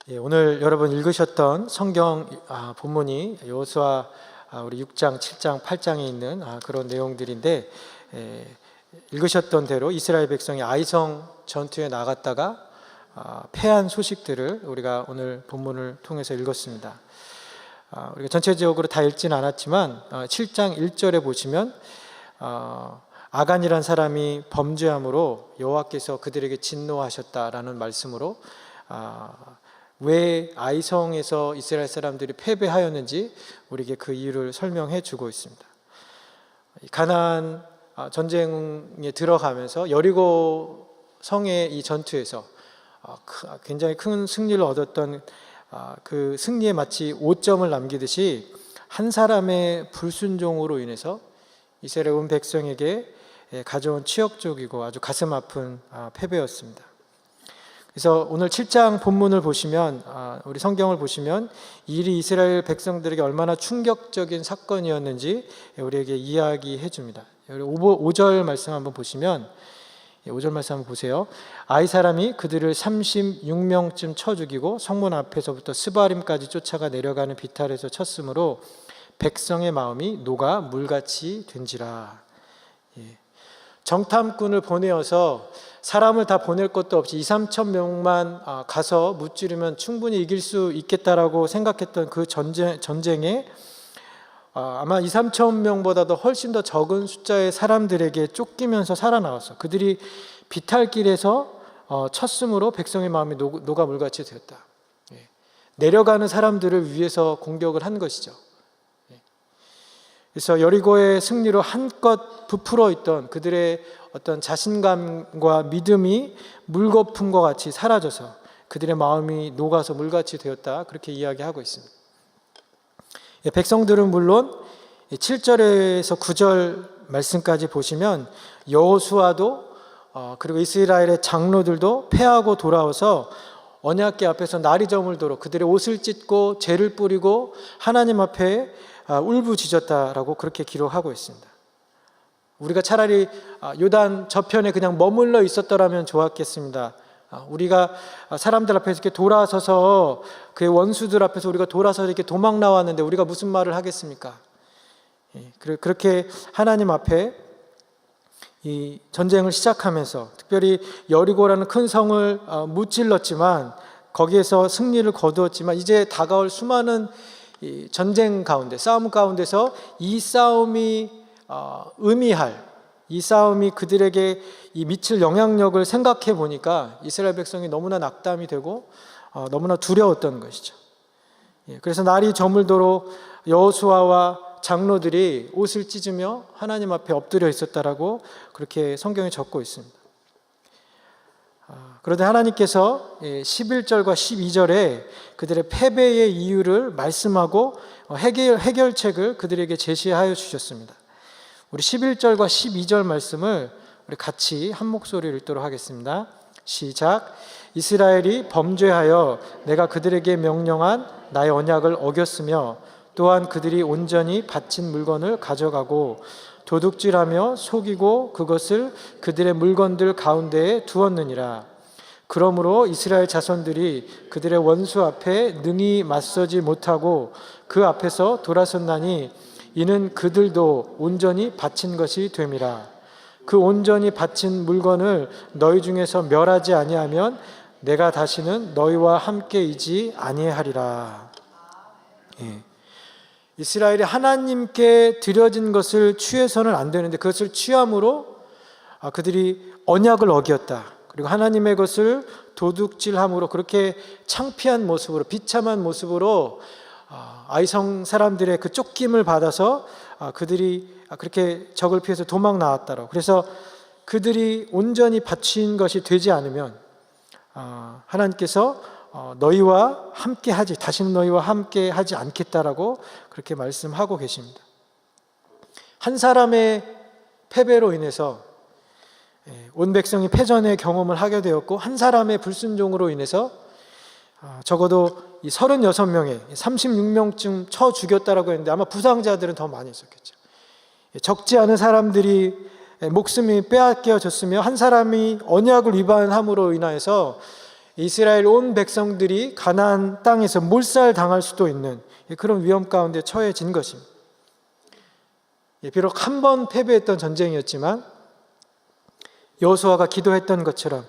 오늘 여러분 읽으셨던 성경 본문이 여호수아 우리 6장, 7장, 8장에 있는 그런 내용들인데, 읽으셨던 대로 이스라엘 백성이 아이성 전투에 나갔다가 패한 소식들을 우리가 오늘 본문을 통해서 읽었습니다. 우리가 전체적으로 다 읽지는 않았지만 7장 1절에 보시면 아간이란 사람이 범죄함으로 여호와께서 그들에게 진노하셨다라는 말씀으로 왜 아이성에서 이스라엘 사람들이 패배하였는지 우리에게 그 이유를 설명해 주고 있습니다. 가나안 전쟁에 들어가면서 여리고 성의 이 전투에서 굉장히 큰 승리를 얻었던 그 승리에 마치 5점을 남기듯이 한 사람의 불순종으로 인해서 이스라엘 온 백성에게 가져온 치욕적이고 아주 가슴 아픈 패배였습니다. 그래서 오늘 7장 본문을 보시면, 우리 성경을 보시면 이 일이 이스라엘 백성들에게 얼마나 충격적인 사건이었는지 우리에게 이야기해 줍니다. 5절 말씀 한번 보시면, 5절 말씀 한번 보세요. 아이 사람이 그들을 36명쯤 쳐 죽이고 성문 앞에서부터 스바림까지 쫓아가 내려가는 비탈에서 쳤으므로 백성의 마음이 녹아 물같이 된지라. 정탐꾼을 보내어서 사람을 다 보낼 것도 없이 2-3천 명만 가서 무찌르면 충분히 이길 수 있겠다라고 생각했던 그 전쟁에 아마 2-3천 명보다도 훨씬 더 적은 숫자의 사람들에게 쫓기면서 살아나왔어. 그들이 비탈길에서 쳤으므로 백성의 마음이 녹아 물같이 되었다. 내려가는 사람들을 위해서 공격을 한 것이죠. 그래서 여리고의 승리로 한껏 부풀어 있던 그들의 어떤 자신감과 믿음이 물거품과 같이 사라져서 그들의 마음이 녹아서 물같이 되었다, 그렇게 이야기하고 있습니다. 백성들은 물론 7절에서 9절 말씀까지 보시면 여호수아도 그리고 이스라엘의 장로들도 패하고 돌아와서 언약궤 앞에서 날이 저물도록 그들의 옷을 찢고 죄를 뿌리고 하나님 앞에 울부짖었다라고 그렇게 기록하고 있습니다. 우리가 차라리 요단 저편에 그냥 머물러 있었더라면 좋았겠습니다. 우리가 사람들 앞에서 이렇게 돌아서서 그의 원수들 앞에서 우리가 돌아서 이렇게 도망 나왔는데 우리가 무슨 말을 하겠습니까? 그렇게 하나님 앞에 이 전쟁을 시작하면서 특별히 여리고라는 큰 성을 무찔렀지만 거기에서 승리를 거두었지만 이제 다가올 수많은 이 전쟁 가운데, 싸움 가운데서 이 싸움이 의미할, 이 싸움이 그들에게 이 미칠 영향력을 생각해 보니까 이스라엘 백성이 너무나 낙담이 되고 너무나 두려웠던 것이죠. 그래서 날이 저물도록 여호수아와 장로들이 옷을 찢으며 하나님 앞에 엎드려 있었다라고 그렇게 성경에 적고 있습니다. 그런데 하나님께서 11절과 12절에 그들의 패배의 이유를 말씀하고 해결책을 그들에게 제시하여 주셨습니다. 우리 11절과 12절 말씀을 우리 같이 한 목소리로 읽도록 하겠습니다. 시작. 이스라엘이 범죄하여 내가 그들에게 명령한 나의 언약을 어겼으며 또한 그들이 온전히 바친 물건을 가져가고 도둑질하며 속이고 그것을 그들의 물건들 가운데에 두었느니라. 그러므로 이스라엘 자손들이 그들의 원수 앞에 능히 맞서지 못하고 그 앞에서 돌아섰나니 이는 그들도 온전히 바친 것이 됨이라. 그 온전히 바친 물건을 너희 중에서 멸하지 아니하면 내가 다시는 너희와 함께이지 아니하리라. 이스라엘이 하나님께 드려진 것을 취해서는 안 되는데 그것을 취함으로 그들이 언약을 어겼다. 그리고 하나님의 것을 도둑질함으로 그렇게 창피한 모습으로, 비참한 모습으로 아이성 사람들의 그 쫓김을 받아서 그들이 그렇게 적을 피해서 도망 나왔다고. 그래서 그들이 온전히 바친 것이 되지 않으면 하나님께서 너희와 함께 하지, 다시는 너희와 함께 하지 않겠다라고 그렇게 말씀하고 계십니다. 한 사람의 패배로 인해서 온 백성이 패전의 경험을 하게 되었고, 한 사람의 불순종으로 인해서 적어도 이 36명에 36명쯤 쳐 죽였다라고 했는데 아마 부상자들은 더 많이 있었겠죠. 적지 않은 사람들이 목숨이 빼앗겨졌으며 한 사람이 언약을 위반함으로 인하여서 이스라엘 온 백성들이 가나안 땅에서 몰살당할 수도 있는 그런 위험 가운데 처해진 것입니다. 비록 한 번 패배했던 전쟁이었지만 여호수아가 기도했던 것처럼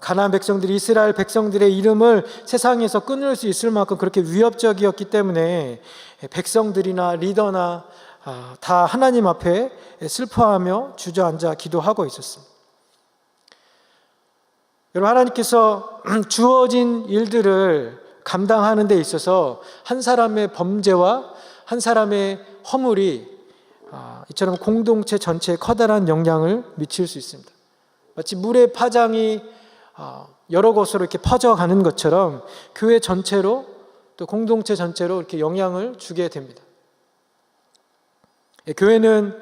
가나안 백성들이 이스라엘 백성들의 이름을 세상에서 끊을 수 있을 만큼 그렇게 위협적이었기 때문에 백성들이나 리더나 다 하나님 앞에 슬퍼하며 주저앉아 기도하고 있었습니다. 여러분, 하나님께서 주어진 일들을 감당하는 데 있어서 한 사람의 범죄와 한 사람의 허물이 이처럼 공동체 전체에 커다란 영향을 미칠 수 있습니다. 마치 물의 파장이 여러 곳으로 이렇게 퍼져가는 것처럼 교회 전체로 또 공동체 전체로 이렇게 영향을 주게 됩니다. 교회는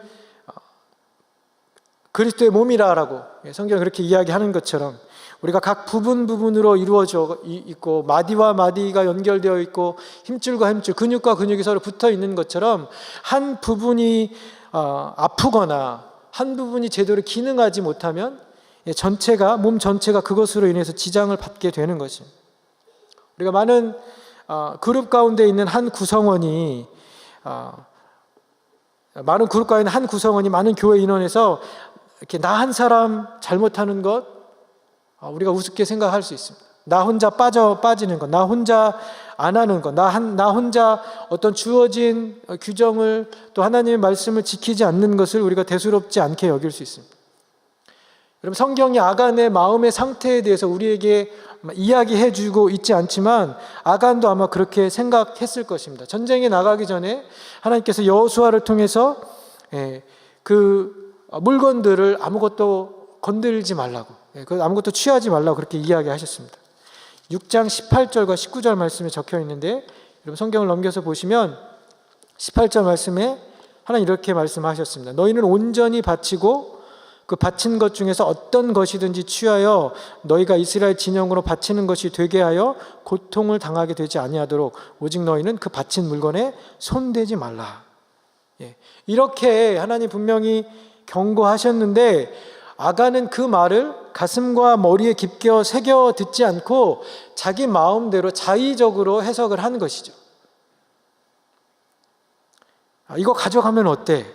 그리스도의 몸이라고 성경이 그렇게 이야기하는 것처럼 우리가 각 부분으로 이루어져 있고 마디와 마디가 연결되어 있고 힘줄과 힘줄, 근육과 근육이 서로 붙어 있는 것처럼 한 부분이 아프거나 한 부분이 제대로 기능하지 못하면 몸 전체가 그것으로 인해서 지장을 받게 되는 것입니다. 우리가 많은 그룹 가운데 있는 한 구성원이 많은 교회 인원에서 이렇게 나 한 사람 잘못하는 것 우리가 우습게 생각할 수 있습니다. 나 혼자 빠지는 것, 나 혼자 안 하는 것, 나 혼자 어떤 주어진 규정을 또 하나님의 말씀을 지키지 않는 것을 우리가 대수롭지 않게 여길 수 있습니다. 여러분, 성경이 아간의 마음의 상태에 대해서 우리에게 이야기해 주고 있지 않지만 아간도 아마 그렇게 생각했을 것입니다. 전쟁에 나가기 전에 하나님께서 여호수아를 통해서 그 물건들을 아무것도 건들지 말라고, 아무것도 취하지 말라고 그렇게 이야기하셨습니다. 6장 18절과 19절 말씀에 적혀 있는데 여러분 성경을 넘겨서 보시면 18절 말씀에 하나님 이렇게 말씀하셨습니다. 너희는 온전히 바치고 그 바친 것 중에서 어떤 것이든지 취하여 너희가 이스라엘 진영으로 바치는 것이 되게 하여 고통을 당하게 되지 아니하도록 오직 너희는 그 바친 물건에 손대지 말라. 이렇게 하나님 분명히 경고하셨는데 아간은 그 말을 가슴과 머리에 깊게 새겨 듣지 않고 자기 마음대로 자의적으로 해석을 한 것이죠. 이거 가져가면 어때?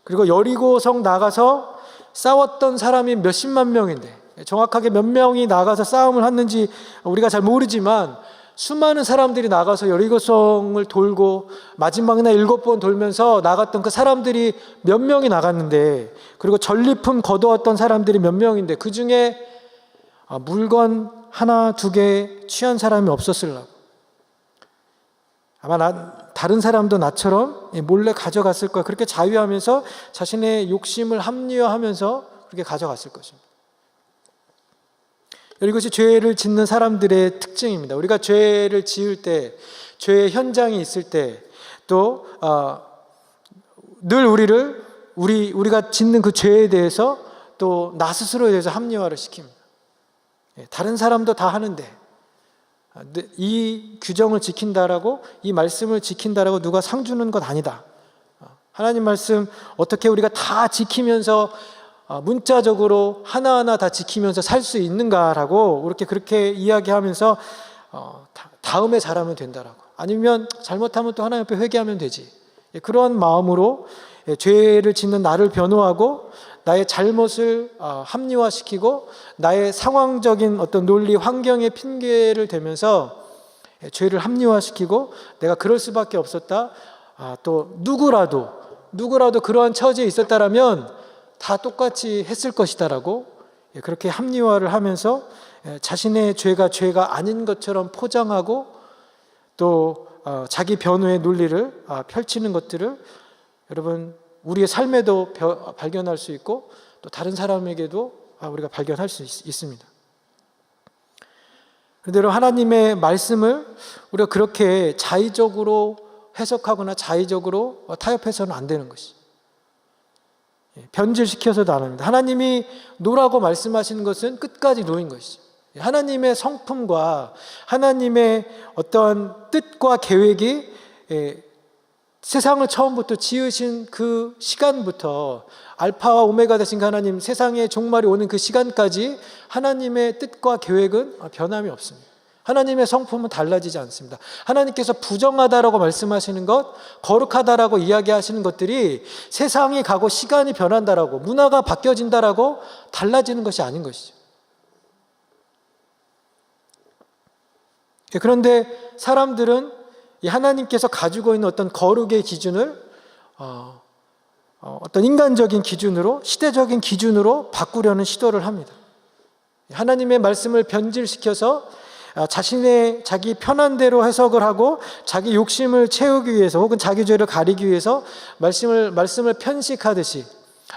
그리고 여리고성 나가서 싸웠던 사람이 몇십만 명인데 정확하게 몇 명이 나가서 싸움을 했는지 우리가 잘 모르지만 수많은 사람들이 나가서 여리고성을 돌고 마지막 날 7번 돌면서 나갔던 그 사람들이 몇 명이 나갔는데, 그리고 전리품 거두었던 사람들이 몇 명인데 그 중에 물건 하나 두 개 취한 사람이 없었으려고. 아마 다른 사람도 나처럼 몰래 가져갔을 거야. 그렇게 자유하면서 자신의 욕심을 합리화하면서 그렇게 가져갔을 것입니다. 이것이 죄를 짓는 사람들의 특징입니다. 우리가 죄를 지을 때, 죄의 현장에 있을 때, 또 늘 우리가 짓는 그 죄에 대해서 또 나 스스로에 대해서 합리화를 시킵니다. 다른 사람도 다 하는데 이 규정을 지킨다라고, 이 말씀을 지킨다라고 누가 상 주는 것 아니다. 하나님 말씀 어떻게 우리가 다 지키면서 문자적으로 하나하나 다 지키면서 살 수 있는가라고 그렇게 이야기하면서 다음에 잘하면 된다라고, 아니면 잘못하면 또 하나님 앞에 회개하면 되지, 그런 마음으로 죄를 짓는 나를 변호하고 나의 잘못을 합리화시키고 나의 상황적인 어떤 논리 환경의 핑계를 대면서 죄를 합리화시키고 내가 그럴 수밖에 없었다, 또 누구라도 그러한 처지에 있었다라면 다 똑같이 했을 것이다라고 그렇게 합리화를 하면서 자신의 죄가 아닌 것처럼 포장하고 또 자기 변호의 논리를 펼치는 것들을 여러분 우리의 삶에도 발견할 수 있고 또 다른 사람에게도 우리가 발견할 수 있습니다. 그런데 여러분, 하나님의 말씀을 우리가 그렇게 자의적으로 해석하거나 자의적으로 타협해서는 안 되는 것이죠. 변질시켜서도 안 합니다. 하나님이 노라고 말씀하시는 것은 끝까지 노인 것이죠. 하나님의 성품과 하나님의 어떠한 뜻과 계획이 세상을 처음부터 지으신 그 시간부터 알파와 오메가 되신 하나님, 세상의 종말이 오는 그 시간까지 하나님의 뜻과 계획은 변함이 없습니다. 하나님의 성품은 달라지지 않습니다. 하나님께서 부정하다라고 말씀하시는 것, 거룩하다라고 이야기하시는 것들이 세상이 가고 시간이 변한다라고, 문화가 바뀌어진다라고 달라지는 것이 아닌 것이죠. 그런데 사람들은 이 하나님께서 가지고 있는 어떤 거룩의 기준을 어떤 인간적인 기준으로, 시대적인 기준으로 바꾸려는 시도를 합니다. 하나님의 말씀을 변질시켜서 자기 편한 대로 해석을 하고 자기 욕심을 채우기 위해서, 혹은 자기 죄를 가리기 위해서 말씀을 편식하듯이,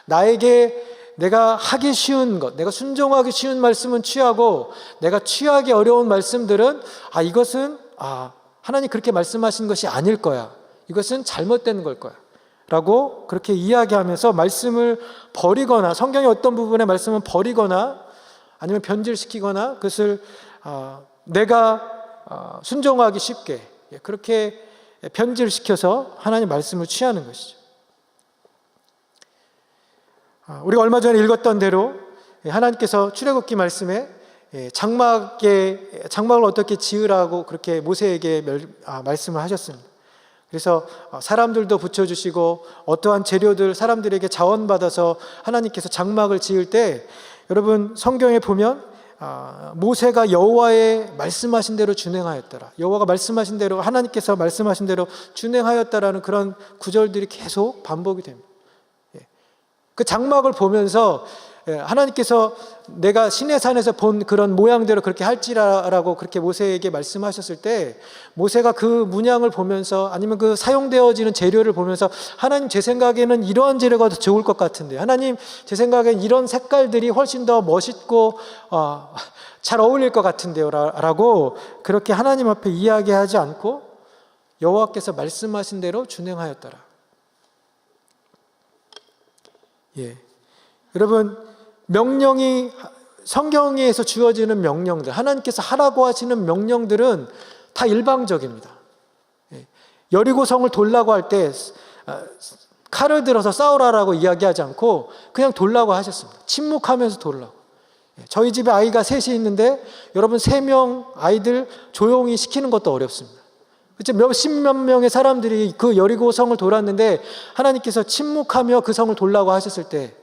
나에게 내가 하기 쉬운 것, 내가 순종하기 쉬운 말씀은 취하고, 내가 취하기 어려운 말씀들은 이것은 하나님 그렇게 말씀하신 것이 아닐 거야, 이것은 잘못된 걸 거야 라고 그렇게 이야기하면서 말씀을 버리거나, 성경의 어떤 부분의 말씀은 버리거나 아니면 변질시키거나, 그것을 내가 순종하기 쉽게 그렇게 변질시켜서 하나님 말씀을 취하는 것이죠. 우리가 얼마 전에 읽었던 대로 하나님께서 출애굽기 말씀에 장막을 어떻게 지으라고 그렇게 모세에게 말씀을 하셨습니다. 그래서 사람들도 붙여주시고 어떠한 재료들 사람들에게 자원받아서 하나님께서 장막을 지을 때, 여러분 성경에 보면 모세가 여호와의 말씀하신 대로 준행하였더라, 여호와가 말씀하신 대로, 하나님께서 말씀하신 대로 준행하였다라는 그런 구절들이 계속 반복이 됩니다. 그 장막을 보면서 하나님께서 내가 시내산에서 본 그런 모양대로 그렇게 할지라라고 그렇게 모세에게 말씀하셨을 때, 모세가 그 문양을 보면서, 아니면 그 사용되어지는 재료를 보면서, 하나님 제 생각에는 이러한 재료가 더 좋을 것 같은데, 하나님 제 생각엔 이런 색깔들이 훨씬 더 멋있고 잘 어울릴 것 같은데요 라고 그렇게 하나님 앞에 이야기하지 않고 여호와께서 말씀하신 대로 준행하였더라. 여러분, 명령이, 성경에서 주어지는 명령들, 하나님께서 하라고 하시는 명령들은 다 일방적입니다. 여리고성을 돌라고 할 때 칼을 들어서 싸우라라고 이야기하지 않고 그냥 돌라고 하셨습니다. 침묵하면서 돌라고. 저희 집에 아이가 셋이 있는데 여러분 3명 아이들 조용히 시키는 것도 어렵습니다. 몇십몇 명의 사람들이 그 여리고성을 돌았는데 하나님께서 침묵하며 그 성을 돌라고 하셨을 때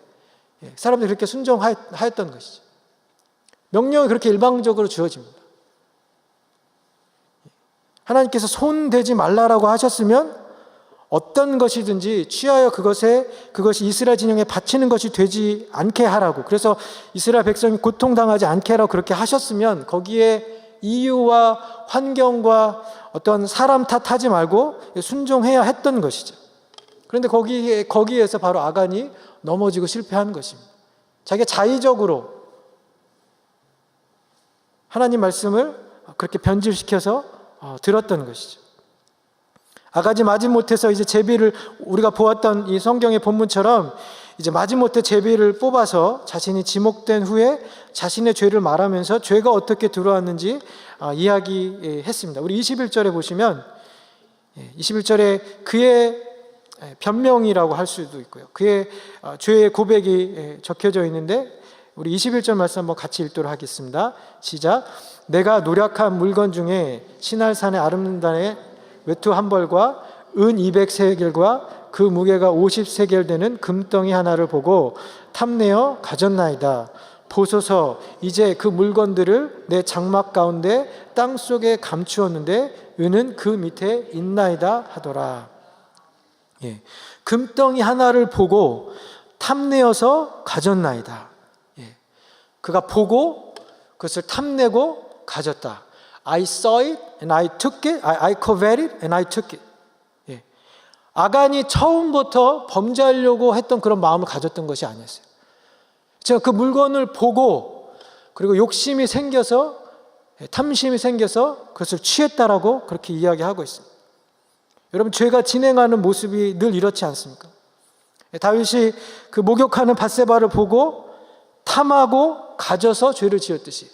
사람들이 그렇게 순종하였던 것이죠. 명령이 그렇게 일방적으로 주어집니다. 하나님께서 손 대지 말라라고 하셨으면 어떤 것이든지 취하여 그것이 이스라엘 진영에 바치는 것이 되지 않게 하라고, 그래서 이스라엘 백성이 고통당하지 않게 하라고 그렇게 하셨으면 거기에 이유와 환경과 어떤 사람 탓하지 말고 순종해야 했던 것이죠. 그런데 거기에서 바로 아간이 넘어지고 실패한 것입니다. 자기가 자의적으로 하나님 말씀을 그렇게 변질시켜서 들었던 것이죠. 아가지 마지못해서 이제 제비를, 우리가 보았던 이 성경의 본문처럼 이제 마지못해 제비를 뽑아서 자신이 지목된 후에 자신의 죄를 말하면서 죄가 어떻게 들어왔는지 이야기했습니다. 우리 21절에 보시면 21절에 그의 변명이라고 할 수도 있고요, 그의 죄의 고백이 적혀져 있는데, 우리 21절 말씀 한번 같이 읽도록 하겠습니다. 시작. 내가 노력한 물건 중에 시날산의 아름단의 외투 한 벌과 은 200세겔과 그 무게가 50세겔 되는 금덩이 하나를 보고 탐내어 가졌나이다. 보소서, 이제 그 물건들을 내 장막 가운데 땅속에 감추었는데 은은 그 밑에 있나이다 하더라. 금덩이 하나를 보고 탐내어서 가졌나이다. 그가 보고 그것을 탐내고 가졌다. I saw it and I took it. I coveted it and I took it. 아간이 처음부터 범죄하려고 했던 그런 마음을 가졌던 것이 아니었어요. 제가 그 물건을 보고 그리고 욕심이 생겨서, 탐심이 생겨서 그것을 취했다라고 그렇게 이야기하고 있습니다. 여러분, 죄가 진행하는 모습이 늘 이렇지 않습니까? 다윗이 그 목욕하는 밧세바를 보고 탐하고 가져서 죄를 지었듯이,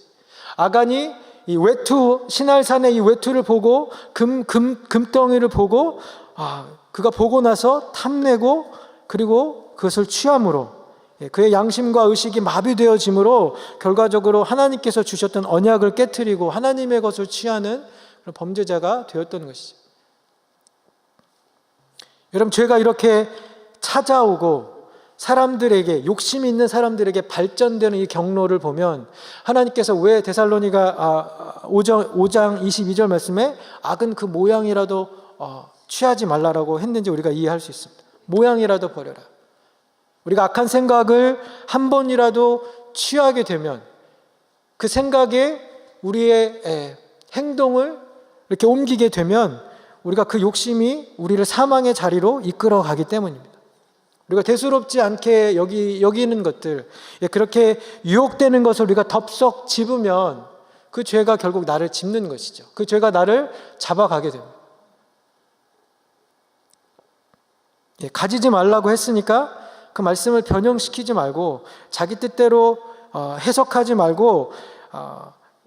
아간이 이 외투, 시날산의 이 외투를 보고 금덩이를 보고 그가 보고 나서 탐내고 그리고 그것을 취함으로 그의 양심과 의식이 마비되어짐으로 결과적으로 하나님께서 주셨던 언약을 깨트리고 하나님의 것을 취하는 그런 범죄자가 되었던 것이죠. 여러분, 죄가 이렇게 찾아오고 사람들에게, 욕심이 있는 사람들에게 발전되는 이 경로를 보면 하나님께서 왜 데살로니가 5장 22절 말씀에 악은 그 모양이라도 취하지 말라라고 했는지 우리가 이해할 수 있습니다. 모양이라도 버려라. 우리가 악한 생각을 한 번이라도 취하게 되면 그 생각에 우리의 행동을 이렇게 옮기게 되면 우리가 그 욕심이 우리를 사망의 자리로 이끌어 가기 때문입니다. 우리가 대수롭지 않게 여기는 것들, 그렇게 유혹되는 것을 우리가 덥석 집으면 그 죄가 결국 나를 짚는 것이죠. 그 죄가 나를 잡아가게 됩니다. 가지지 말라고 했으니까 그 말씀을 변형시키지 말고 자기 뜻대로 해석하지 말고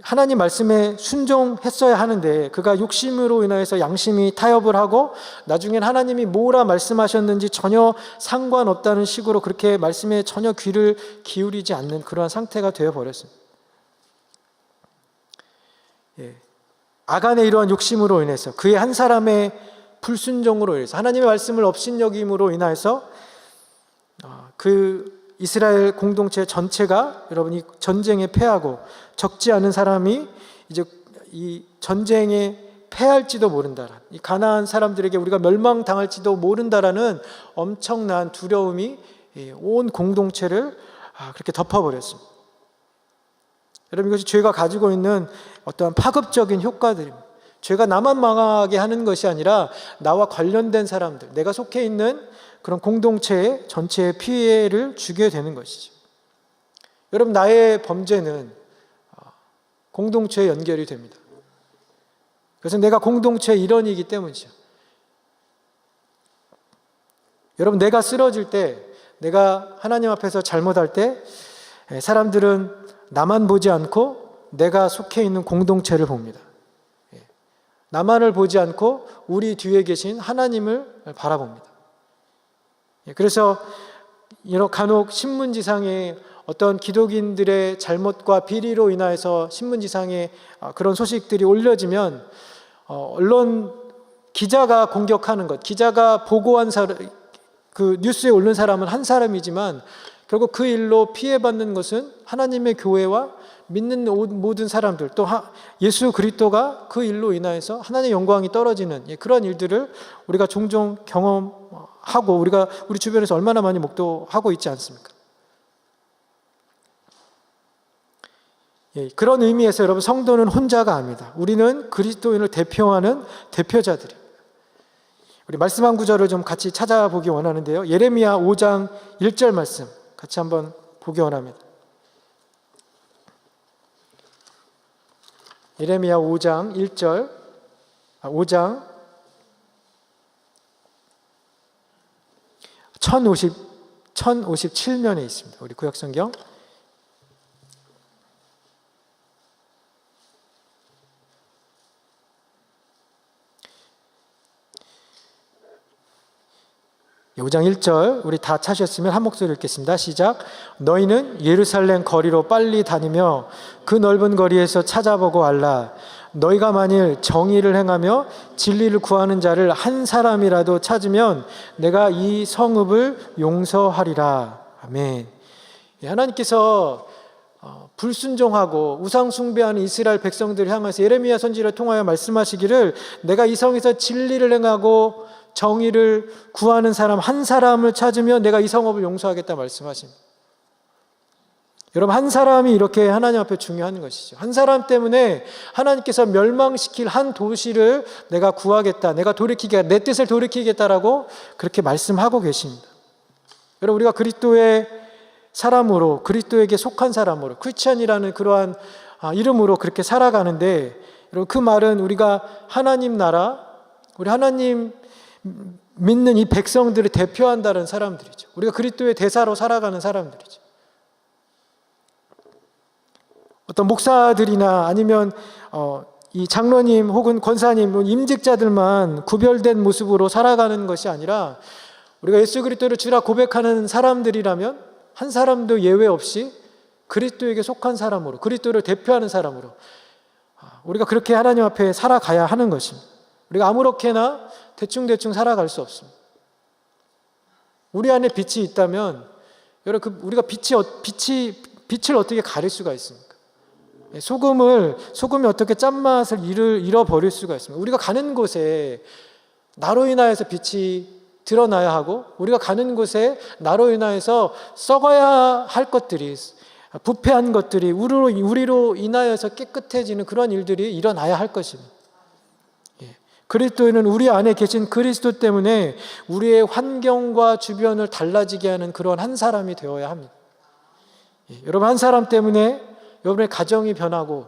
하나님 말씀에 순종했어야 하는데 그가 욕심으로 인하여서 양심이 타협을 하고 나중엔 하나님이 뭐라 말씀하셨는지 전혀 상관없다는 식으로 그렇게 말씀에 전혀 귀를 기울이지 않는 그러한 상태가 되어버렸습니다. 아간의 이러한 욕심으로 인해서 그의 한 사람의 불순종으로 인해서 하나님의 말씀을 업신여김으로 인하여서 그 이스라엘 공동체 전체가 여러분이 전쟁에 패하고 적지 않은 사람이 이제 이 전쟁에 패할지도 모른다라는, 이 가나안 사람들에게 우리가 멸망당할지도 모른다라는 엄청난 두려움이 온 공동체를 그렇게 덮어버렸습니다. 여러분, 이것이 죄가 가지고 있는 어떠한 파급적인 효과들입니다. 죄가 나만 망하게 하는 것이 아니라 나와 관련된 사람들, 내가 속해 있는 그런 공동체의 전체의 피해를 주게 되는 것이죠. 여러분, 나의 범죄는 공동체에 연결이 됩니다. 그래서 내가 공동체의 일원이기 때문이죠. 여러분, 내가 쓰러질 때, 내가 하나님 앞에서 잘못할 때 사람들은 나만 보지 않고 내가 속해 있는 공동체를 봅니다. 나만을 보지 않고 우리 뒤에 계신 하나님을 바라봅니다. 그래서 간혹 신문지상에 어떤 기독인들의 잘못과 비리로 인하여서 신문지상에 그런 소식들이 올려지면 언론 기자가 공격하는 것, 기자가 보고한 사람, 그 뉴스에 올린 사람은 한 사람이지만 결국 그 일로 피해받는 것은 하나님의 교회와 믿는 모든 사람들, 또 예수 그리스도가 그 일로 인하여서 하나님의 영광이 떨어지는 그런 일들을 우리가 종종 경험하고 우리가 우리 주변에서 얼마나 많이 목도하고 있지 않습니까? 그런 의미에서 여러분, 성도는 혼자가 아닙니다. 우리는 그리스도인을 대표하는 대표자들입니다. 우리 말씀 한 구절을 좀 같이 찾아보기 원하는데요. 예레미야 5장 1절 말씀 같이 한번 보기 원합니다. 예레미야 5장 1절, 5장 1057면에 있습니다. 우리 구약성경. 예, 5장 1절 우리 다 찾으셨으면 한 목소리 읽겠습니다. 시작. 너희는 예루살렘 거리로 빨리 다니며 그 넓은 거리에서 찾아보고 알라. 너희가 만일 정의를 행하며 진리를 구하는 자를 한 사람이라도 찾으면 내가 이 성읍을 용서하리라. 아멘. 예, 하나님께서 불순종하고 우상 숭배하는 이스라엘 백성들을 향해서 예레미야 선지자를 통하여 말씀하시기를 내가 이 성에서 진리를 행하고 정의를 구하는 사람 한 사람을 찾으면 내가 이 성읍을 용서하겠다 말씀하십니다. 여러분, 한 사람이 이렇게 하나님 앞에 중요한 것이죠. 한 사람 때문에 하나님께서 멸망시킬 한 도시를 내가 구하겠다, 내가 돌이키겠다, 내 뜻을 돌이키겠다라고 그렇게 말씀하고 계십니다. 여러분, 우리가 그리스도의 사람으로, 그리스도에게 속한 사람으로, 크리스찬이라는 그러한 이름으로 그렇게 살아가는데, 여러분, 그 말은 우리가 하나님 나라, 우리 하나님 믿는 이 백성들을 대표한다는 사람들이죠. 우리가 그리스도의 대사로 살아가는 사람들이죠. 어떤 목사들이나 아니면 이 장로님 혹은 권사님, 임직자들만 구별된 모습으로 살아가는 것이 아니라 우리가 예수 그리스도를 주라 고백하는 사람들이라면 한 사람도 예외 없이 그리스도에게 속한 사람으로, 그리스도를 대표하는 사람으로 우리가 그렇게 하나님 앞에 살아가야 하는 것입니다. 우리가 아무렇게나 대충 살아갈 수 없습니다. 우리 안에 빛이 있다면 여러분, 우리가 빛을 어떻게 가릴 수가 있습니까? 소금이 어떻게 짠맛을 잃어버릴 수가 있습니까? 우리가 가는 곳에 나로 인하여서 빛이 드러나야 하고, 우리가 가는 곳에 나로 인하여서 썩어야 할 것들이, 부패한 것들이 우리로 인하여서 깨끗해지는 그런 일들이 일어나야 할 것입니다. 그리스도인은 우리 안에 계신 그리스도 때문에 우리의 환경과 주변을 달라지게 하는 그런 한 사람이 되어야 합니다. 여러분, 한 사람 때문에 여러분의 가정이 변하고,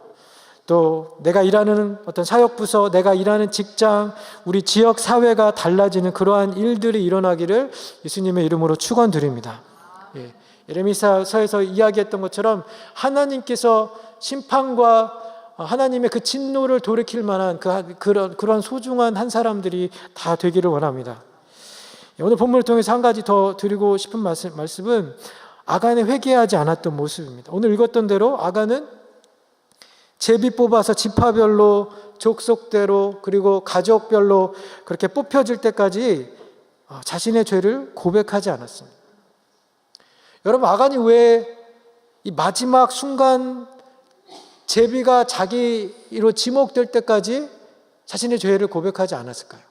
또 내가 일하는 어떤 사역부서, 내가 일하는 직장, 우리 지역 사회가 달라지는 그러한 일들이 일어나기를 예수님의 이름으로 축원드립니다. 예레미야서에서 이야기했던 것처럼 하나님께서 심판과 하나님의 그 진노를 돌이킬 만한 그런 소중한 한 사람들이 다 되기를 원합니다. 오늘 본문을 통해서 한 가지 더 드리고 싶은 말씀은 아간이 회개하지 않았던 모습입니다. 오늘 읽었던 대로 아간은 제비 뽑아서 지파별로, 족속대로, 그리고 가족별로 그렇게 뽑혀질 때까지 자신의 죄를 고백하지 않았습니다. 여러분, 아간이 왜 이 마지막 순간 제비가 자기로 지목될 때까지 자신의 죄를 고백하지 않았을까요?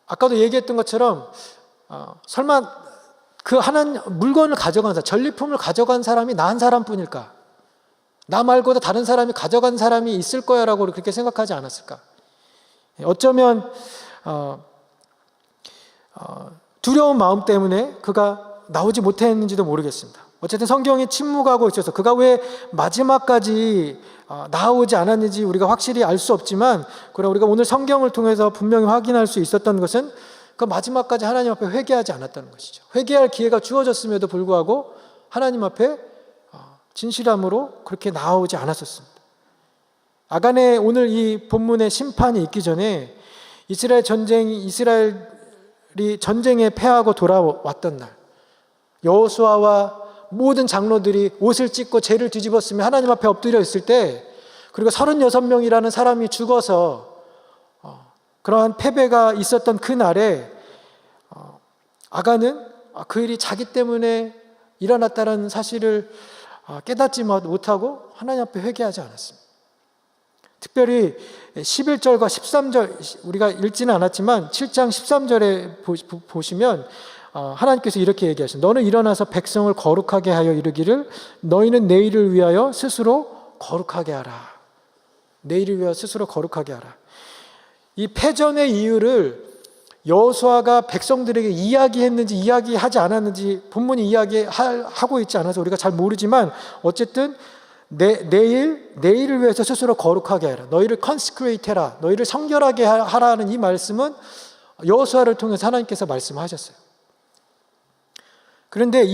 아까도 얘기했던 것처럼 설마 그 물건을 가져간 사람, 전리품을 가져간 사람이 나 한 사람뿐일까? 나 말고도 다른 사람이 가져간 사람이 있을 거야 라고 그렇게 생각하지 않았을까? 어쩌면 두려운 마음 때문에 그가 나오지 못했는지도 모르겠습니다. 어쨌든 성경이 침묵하고 있어서 그가 왜 마지막까지 나오지 않았는지 우리가 확실히 알 수 없지만, 그러나 우리가 오늘 성경을 통해서 분명히 확인할 수 있었던 것은 그 마지막까지 하나님 앞에 회개하지 않았다는 것이죠. 회개할 기회가 주어졌음에도 불구하고 하나님 앞에 진실함으로 그렇게 나오지 않았었습니다. 아간의 오늘 이 본문의 심판이 있기 전에 이스라엘이 전쟁에 패하고 돌아왔던 날, 여호수아와 모든 장로들이 옷을 찢고 죄를 뒤집었으며 하나님 앞에 엎드려 있을 때, 그리고 36명이라는 사람이 죽어서 그러한 패배가 있었던 그 날에 아간은 그 일이 자기 때문에 일어났다는 사실을 깨닫지 못하고 하나님 앞에 회개하지 않았습니다. 특별히 11절과 13절, 우리가 읽지는 않았지만 7장 13절에 보시면 하나님께서 이렇게 얘기하십니다. 너는 일어나서 백성을 거룩하게 하여 이르기를 너희는 내일을 위하여 스스로 거룩하게 하라. 내일을 위하여 스스로 거룩하게 하라. 이 패전의 이유를 여호수아가 백성들에게 이야기했는지 이야기하지 않았는지 본문이 이야기하고 있지 않아서 우리가 잘 모르지만, 어쨌든 내일을 위해서 스스로 거룩하게 하라. 너희를 consecrate 해라. 너희를 성결하게 하라는 이 말씀은 여호수아를 통해서 하나님께서 말씀하셨어요. 그런데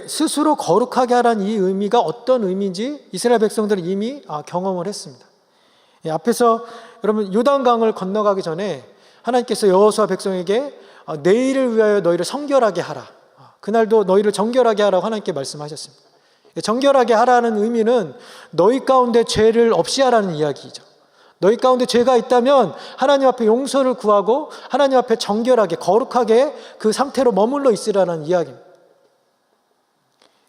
스스로 거룩하게 하라는 이 의미가 어떤 의미인지 이스라엘 백성들은 이미 경험을 했습니다. 앞에서 여러분 요단강을 건너가기 전에 하나님께서 여호수아 백성에게 내일을 위하여 너희를 성결하게 하라. 그날도 너희를 정결하게 하라고 하나님께 말씀하셨습니다. 정결하게 하라는 의미는 너희 가운데 죄를 없이 하라는 이야기죠. 너희 가운데 죄가 있다면 하나님 앞에 용서를 구하고 하나님 앞에 정결하게, 거룩하게 그 상태로 머물러 있으라는 이야기입니다.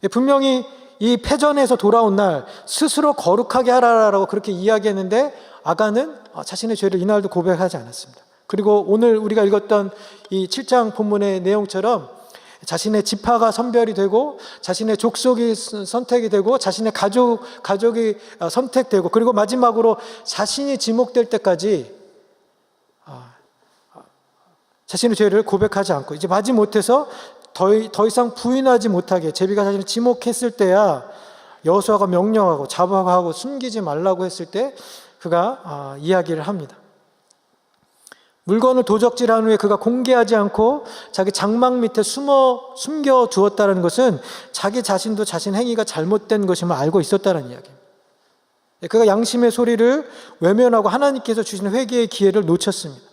분명히 이 패전에서 돌아온 날 스스로 거룩하게 하라라고 그렇게 이야기했는데 아간은 자신의 죄를 이날도 고백하지 않았습니다. 그리고 오늘 우리가 읽었던 이 7장 본문의 내용처럼 자신의 지파가 선별이 되고 자신의 족속이 선택이 되고 자신의 가족이 선택되고, 그리고 마지막으로 자신이 지목될 때까지 자신의 죄를 고백하지 않고 이제 마지못해서 더 이상 부인하지 못하게 제비가 자신을 지목했을 때야 여호수아가 명령하고 자박하고 숨기지 말라고 했을 때 그가 이야기를 합니다. 물건을 도적질한 후에 그가 공개하지 않고 자기 장막 밑에 숨겨 두었다는 것은 자기 자신도 자신 행위가 잘못된 것임을 알고 있었다는 이야기입니다. 그가 양심의 소리를 외면하고 하나님께서 주신 회개의 기회를 놓쳤습니다.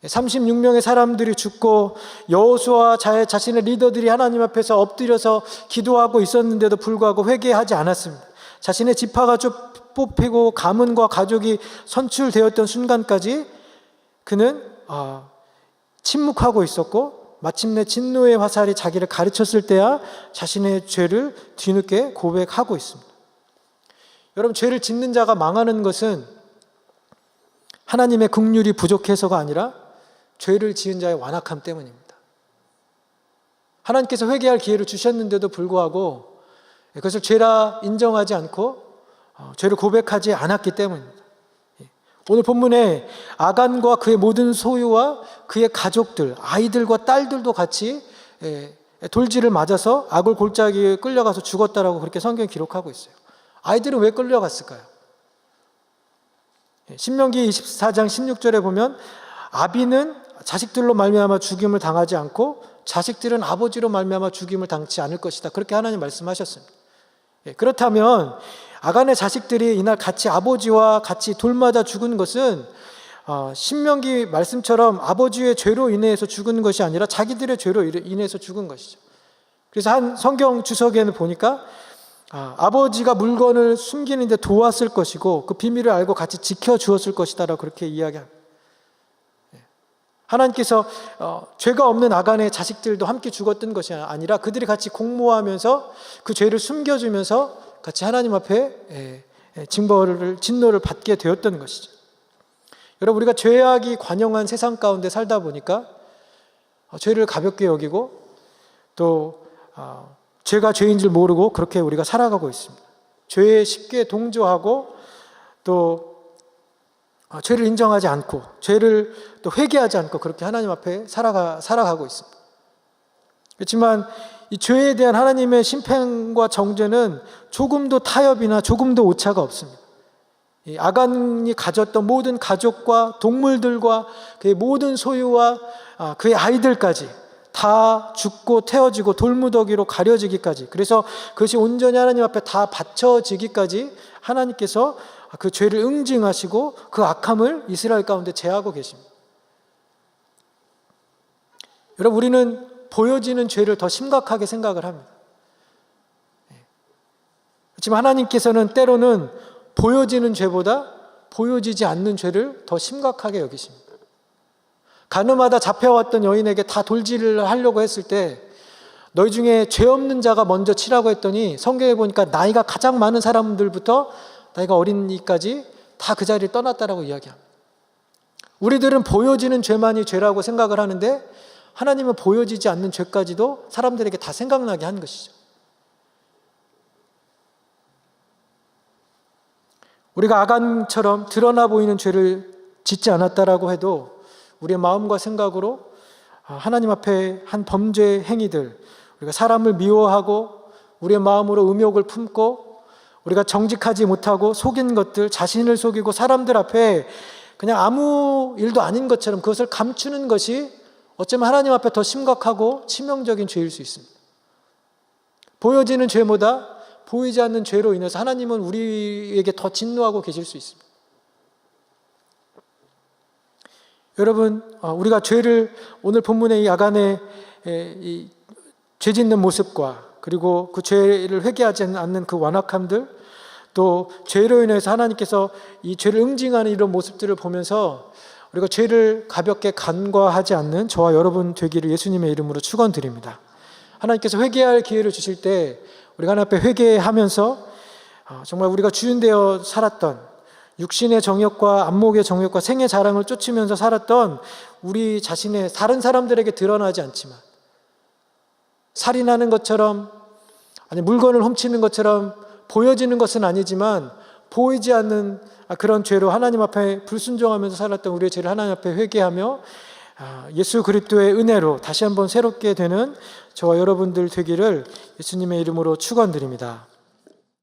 36명의 사람들이 죽고 여호수아와 자신의 리더들이 하나님 앞에서 엎드려서 기도하고 있었는데도 불구하고 회개하지 않았습니다. 자신의 지파가 뽑히고 가문과 가족이 선출되었던 순간까지 그는 침묵하고 있었고, 마침내 진노의 화살이 자기를 가르쳤을 때야 자신의 죄를 뒤늦게 고백하고 있습니다. 여러분, 죄를 짓는 자가 망하는 것은 하나님의 긍휼이 부족해서가 아니라 죄를 지은 자의 완악함 때문입니다. 하나님께서 회개할 기회를 주셨는데도 불구하고 그것을 죄라 인정하지 않고 죄를 고백하지 않았기 때문입니다. 오늘 본문에 아간과 그의 모든 소유와 그의 가족들, 아이들과 딸들도 같이 돌질을 맞아서 아굴 골짜기에 끌려가서 죽었다라고 그렇게 성경이 기록하고 있어요. 아이들은 왜 끌려갔을까요? 신명기 24장 16절에 보면 아비는 자식들로 말미암아 죽임을 당하지 않고 자식들은 아버지로 말미암아 죽임을 당치 않을 것이다. 그렇게 하나님 말씀하셨습니다. 그렇다면 아간의 자식들이 이날 같이 아버지와 같이 돌맞아 죽은 것은 신명기 말씀처럼 아버지의 죄로 인해서 죽은 것이 아니라 자기들의 죄로 인해서 죽은 것이죠. 그래서 한 성경 주석에는 보니까 아버지가 물건을 숨기는데 도왔을 것이고 그 비밀을 알고 같이 지켜주었을 것이다 라고 그렇게 이야기합니다. 하나님께서 죄가 없는 아간의 자식들도 함께 죽었던 것이 아니라 그들이 같이 공모하면서 그 죄를 숨겨주면서 같이 하나님 앞에 진노를 받게 되었던 것이죠. 여러분, 우리가 죄악이 관영한 세상 가운데 살다 보니까 죄를 가볍게 여기고 또 죄가 죄인 줄 모르고 그렇게 우리가 살아가고 있습니다. 죄에 쉽게 동조하고 또 죄를 인정하지 않고 죄를 또 회개하지 않고 그렇게 하나님 앞에 살아가고 있습니다. 그렇지만 이 죄에 대한 하나님의 심판과 정죄는 조금도 타협이나 조금도 오차가 없습니다. 이 아간이 가졌던 모든 가족과 동물들과 그의 모든 소유와 그의 아이들까지 다 죽고 태워지고 돌무더기로 가려지기까지, 그래서 그것이 온전히 하나님 앞에 다 바쳐지기까지 하나님께서 그 죄를 응징하시고 그 악함을 이스라엘 가운데 제하고 계십니다. 여러분, 우리는 보여지는 죄를 더 심각하게 생각을 합니다. 그렇지만 하나님께서는 때로는 보여지는 죄보다 보여지지 않는 죄를 더 심각하게 여기십니다. 가늠하다 잡혀왔던 여인에게 다 돌질을 하려고 했을 때 너희 중에 죄 없는 자가 먼저 치라고 했더니 성경에 보니까 나이가 가장 많은 사람들부터 나이가 어린이까지 다 그 자리를 떠났다라고 이야기합니다. 우리들은 보여지는 죄만이 죄라고 생각을 하는데 하나님은 보여지지 않는 죄까지도 사람들에게 다 생각나게 한 것이죠. 우리가 아간처럼 드러나 보이는 죄를 짓지 않았다라고 해도 우리의 마음과 생각으로 하나님 앞에 한 범죄 행위들, 우리가 사람을 미워하고 우리의 마음으로 음욕을 품고 우리가 정직하지 못하고 속인 것들, 자신을 속이고 사람들 앞에 그냥 아무 일도 아닌 것처럼 그것을 감추는 것이 어쩌면 하나님 앞에 더 심각하고 치명적인 죄일 수 있습니다. 보여지는 죄보다 보이지 않는 죄로 인해서 하나님은 우리에게 더 진노하고 계실 수 있습니다. 여러분, 우리가 죄를 오늘 본문의 이 아간의 이 죄 짓는 모습과 그리고 그 죄를 회개하지 않는 그 완악함들, 또 죄로 인해서 하나님께서 이 죄를 응징하는 이런 모습들을 보면서 우리가 죄를 가볍게 간과하지 않는 저와 여러분 되기를 예수님의 이름으로 축원드립니다. 하나님께서 회개할 기회를 주실 때 우리가 하나님 앞에 회개하면서 정말 우리가 주인되어 살았던 육신의 정욕과 안목의 정욕과 생의 자랑을 쫓으면서 살았던 우리 자신의 다른 사람들에게 드러나지 않지만 살인하는 것처럼 아니 물건을 훔치는 것처럼 보여지는 것은 아니지만 보이지 않는 그런 죄로 하나님 앞에 불순종하면서 살았던 우리의 죄를 하나님 앞에 회개하며 예수 그리스도의 은혜로 다시 한번 새롭게 되는 저와 여러분들 되기를 예수님의 이름으로 축원드립니다.